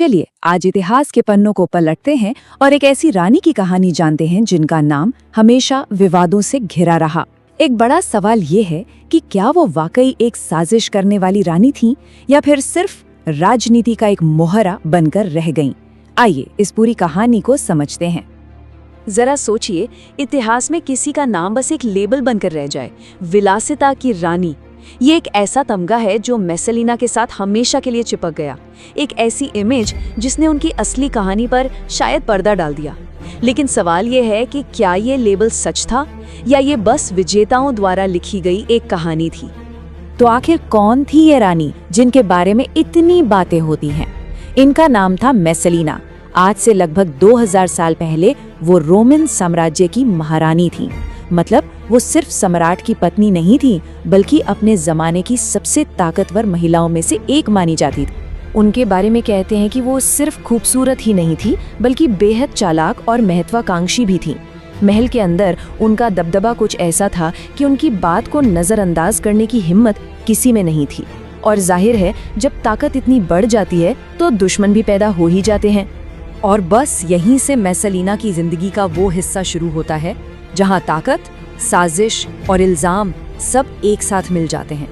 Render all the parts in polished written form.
चलिए आज इतिहास के पन्नों को पलटते हैं और एक ऐसी रानी की कहानी जानते हैं जिनका नाम हमेशा विवादों से घिरा रहा। एक बड़ा सवाल ये है कि क्या वो वाकई एक साजिश करने वाली रानी थी या फिर सिर्फ राजनीति का एक मोहरा बनकर रह गईं। आइए इस पूरी कहानी को समझते हैं। जरा सोचिए, इतिहास में किसी का नाम बस एक लेबल बनकर रह जाए, विलासिता की रानी। ये एक ऐसा तमगा है जो मेसेलिना के साथ हमेशा के लिए चिपक गया, एक ऐसी इमेज जिसने उनकी असली कहानी पर शायद पर्दा डाल दिया। लेकिन सवाल ये है कि क्या ये लेबल सच था या ये बस विजेताओं द्वारा लिखी गई एक कहानी थी। तो आखिर कौन थी ये रानी जिनके बारे में इतनी बातें होती हैं? इनका नाम था मेसेलिना। आज से लगभग 2000 साल पहले वो रोमन साम्राज्य की महारानी थी। मतलब वो सिर्फ सम्राट की पत्नी नहीं थी, बल्कि अपने जमाने की सबसे ताकतवर महिलाओं में से एक मानी जाती थी। उनके बारे में कहते हैं कि वो सिर्फ खूबसूरत ही नहीं थी, बल्कि बेहद चालाक और महत्वाकांक्षी भी थी। महल के अंदर उनका दबदबा कुछ ऐसा था कि उनकी बात को नजरअंदाज करने की हिम्मत किसी में नहीं थी। और जाहिर है, जब ताकत इतनी बढ़ जाती है तो दुश्मन भी पैदा हो ही जाते हैं। और बस यहीं से मेसेलिना की जिंदगी का वो हिस्सा शुरू होता है जहां ताकत, साजिश और इल्जाम सब एक साथ मिल जाते हैं।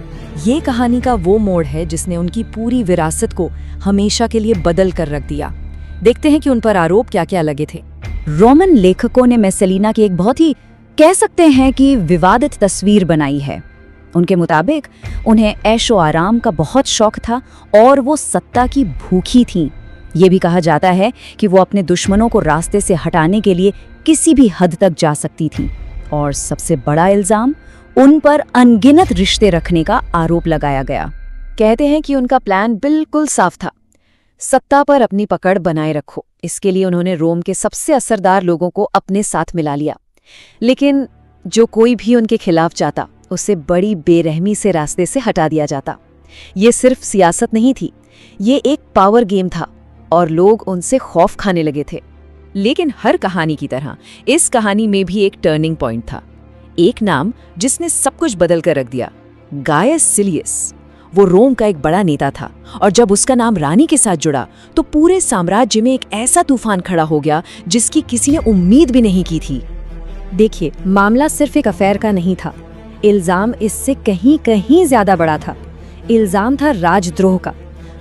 ये कहानी का वो मोड़ है जिसने उनकी पूरी विरासत को हमेशा के लिए बदल कर रख दिया। देखते हैं कि उन पर आरोप क्या क्या लगे थे। रोमन लेखकों ने मेसेलिना की एक बहुत ही कह सकते हैं कि विवादित तस्वीर बनाई है। उनके मुताबिक उन्हें ऐशो आराम का बहुत शौक था और वो सत्ता की भूखी थीं। ये भी कहा जाता है कि वो अपने दुश्मनों को रास्ते से हटाने के लिए किसी भी हद तक जा सकती थी। और सबसे बड़ा इल्जाम, उन पर अनगिनत रिश्ते रखने का आरोप लगाया गया। कहते हैं कि उनका प्लान बिल्कुल साफ था, सत्ता पर अपनी पकड़ बनाए रखो। इसके लिए उन्होंने रोम के सबसे असरदार लोगों को अपने साथ मिला लिया। लेकिन जो कोई भी उनके खिलाफ जाता, उसे बड़ी बेरहमी से रास्ते से हटा दिया जाता। ये सिर्फ सियासत नहीं थी, ये एक पावर गेम था और लोग उनसे खौफ खाने लगे थे। लेकिन हर कहानी की तरह इस कहानी में भी एक टर्निंग पॉइंट था, एक नाम जिसने सब कुछ बदल कर रख दिया, गायस सिलियस। वो रोम का एक बड़ा नेता था और जब उसका नाम रानी के साथ जुड़ा तो पूरे साम्राज्य में एक ऐसा तूफान खड़ा हो गया जिसकी किसी ने उम्मीद भी नहीं की थी। देखिए, मामला सिर्फ एक अफेयर का नहीं था, इल्जाम इससे कहीं कहीं ज्यादा बड़ा था। इल्जाम था राजद्रोह का।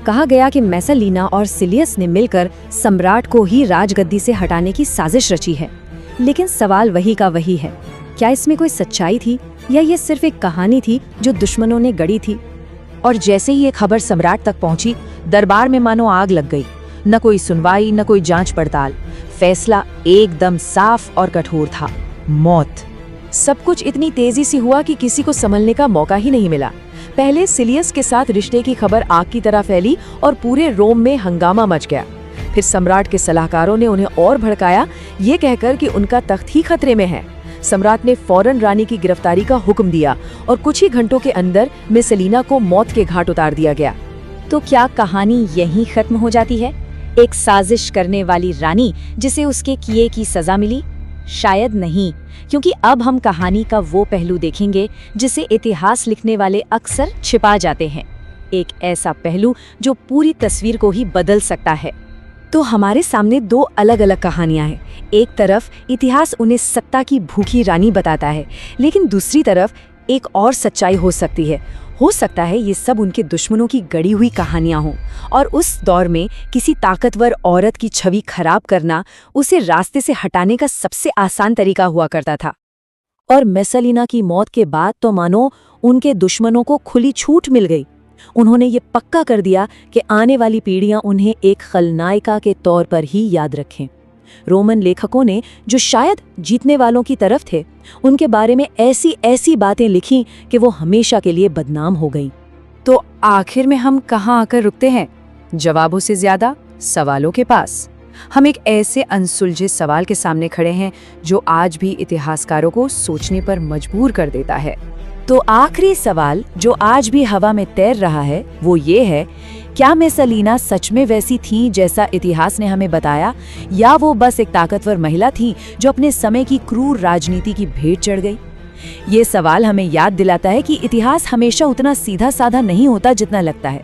कहा गया कि मेसेलिना और सिलियस ने मिलकर सम्राट को ही राजगद्दी से हटाने की साजिश रची है। लेकिन सवाल वही का वही है, क्या इसमें कोई सच्चाई थी या ये सिर्फ एक कहानी थी जो दुश्मनों ने गढ़ी थी? और जैसे ही ये खबर सम्राट तक पहुंची, दरबार में मानो आग लग गई। न कोई सुनवाई, न कोई जांच पड़ताल। फैसला एकदम साफ और कठोर था, मौत। सब कुछ इतनी तेजी से हुआ कि किसी को संभलने का मौका ही नहीं मिला। पहले सिलियस के साथ रिश्ते की खबर आग की तरह फैली और पूरे रोम में हंगामा मच गया। फिर सम्राट के सलाहकारों ने उन्हें और भड़काया, ये कहकर कि उनका तख्त ही खतरे में है। सम्राट ने फौरन रानी की गिरफ्तारी का हुक्म दिया और कुछ ही घंटों के अंदर मेसेलिना को मौत के घाट उतार दिया गया। तो क्या कहानी यहीं खत्म हो जाती है? एक साजिश करने वाली रानी जिसे उसके किए की सजा मिली? शायद नहीं, क्योंकि अब हम कहानी का वो पहलू देखेंगे जिसे इतिहास लिखने वाले अक्सर छिपा जाते हैं। एक ऐसा पहलू जो पूरी तस्वीर को ही बदल सकता है। तो हमारे सामने दो अलग अलग कहानियां हैं। एक तरफ इतिहास उन्हें सत्ता की भूखी रानी बताता है, लेकिन दूसरी तरफ एक और सच्चाई हो सकती है। हो सकता है ये सब उनके दुश्मनों की गढ़ी हुई कहानियां हों और उस दौर में किसी ताकतवर औरत की छवि खराब करना उसे रास्ते से हटाने का सबसे आसान तरीका हुआ करता था। और मेसेलिना की मौत के बाद तो मानो उनके दुश्मनों को खुली छूट मिल गई। उन्होंने ये पक्का कर दिया कि आने वाली पीढ़ियां उन्हें एक खलनायिका के तौर पर ही याद रखें। रोमन लेखकों ने, जो शायद जीतने वालों की तरफ थे, उनके बारे में ऐसी ऐसी बातें लिखी कि वो हमेशा के लिए बदनाम हो गईं। तो आखिर में हम कहाँ आकर रुकते हैं? जवाबों से ज्यादा सवालों के पास। हम एक ऐसे अनसुलझे सवाल के सामने खड़े हैं जो आज भी इतिहासकारों को सोचने पर मजबूर कर देता है। तो आखिरी सवाल जो आज भी हवा में तैर रहा है वो ये है, क्या मेसेलिना सच में वैसी थी जैसा इतिहास ने हमें बताया, या वो बस एक ताकतवर महिला थी जो अपने समय की क्रूर राजनीति की भेंट चढ़ गई? ये सवाल हमें याद दिलाता है कि इतिहास हमेशा उतना सीधा साधा नहीं होता जितना लगता है।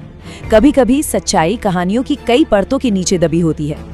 कभी-कभी सच्चाई कहानियों की कई परतों के नीचे दबी होती है।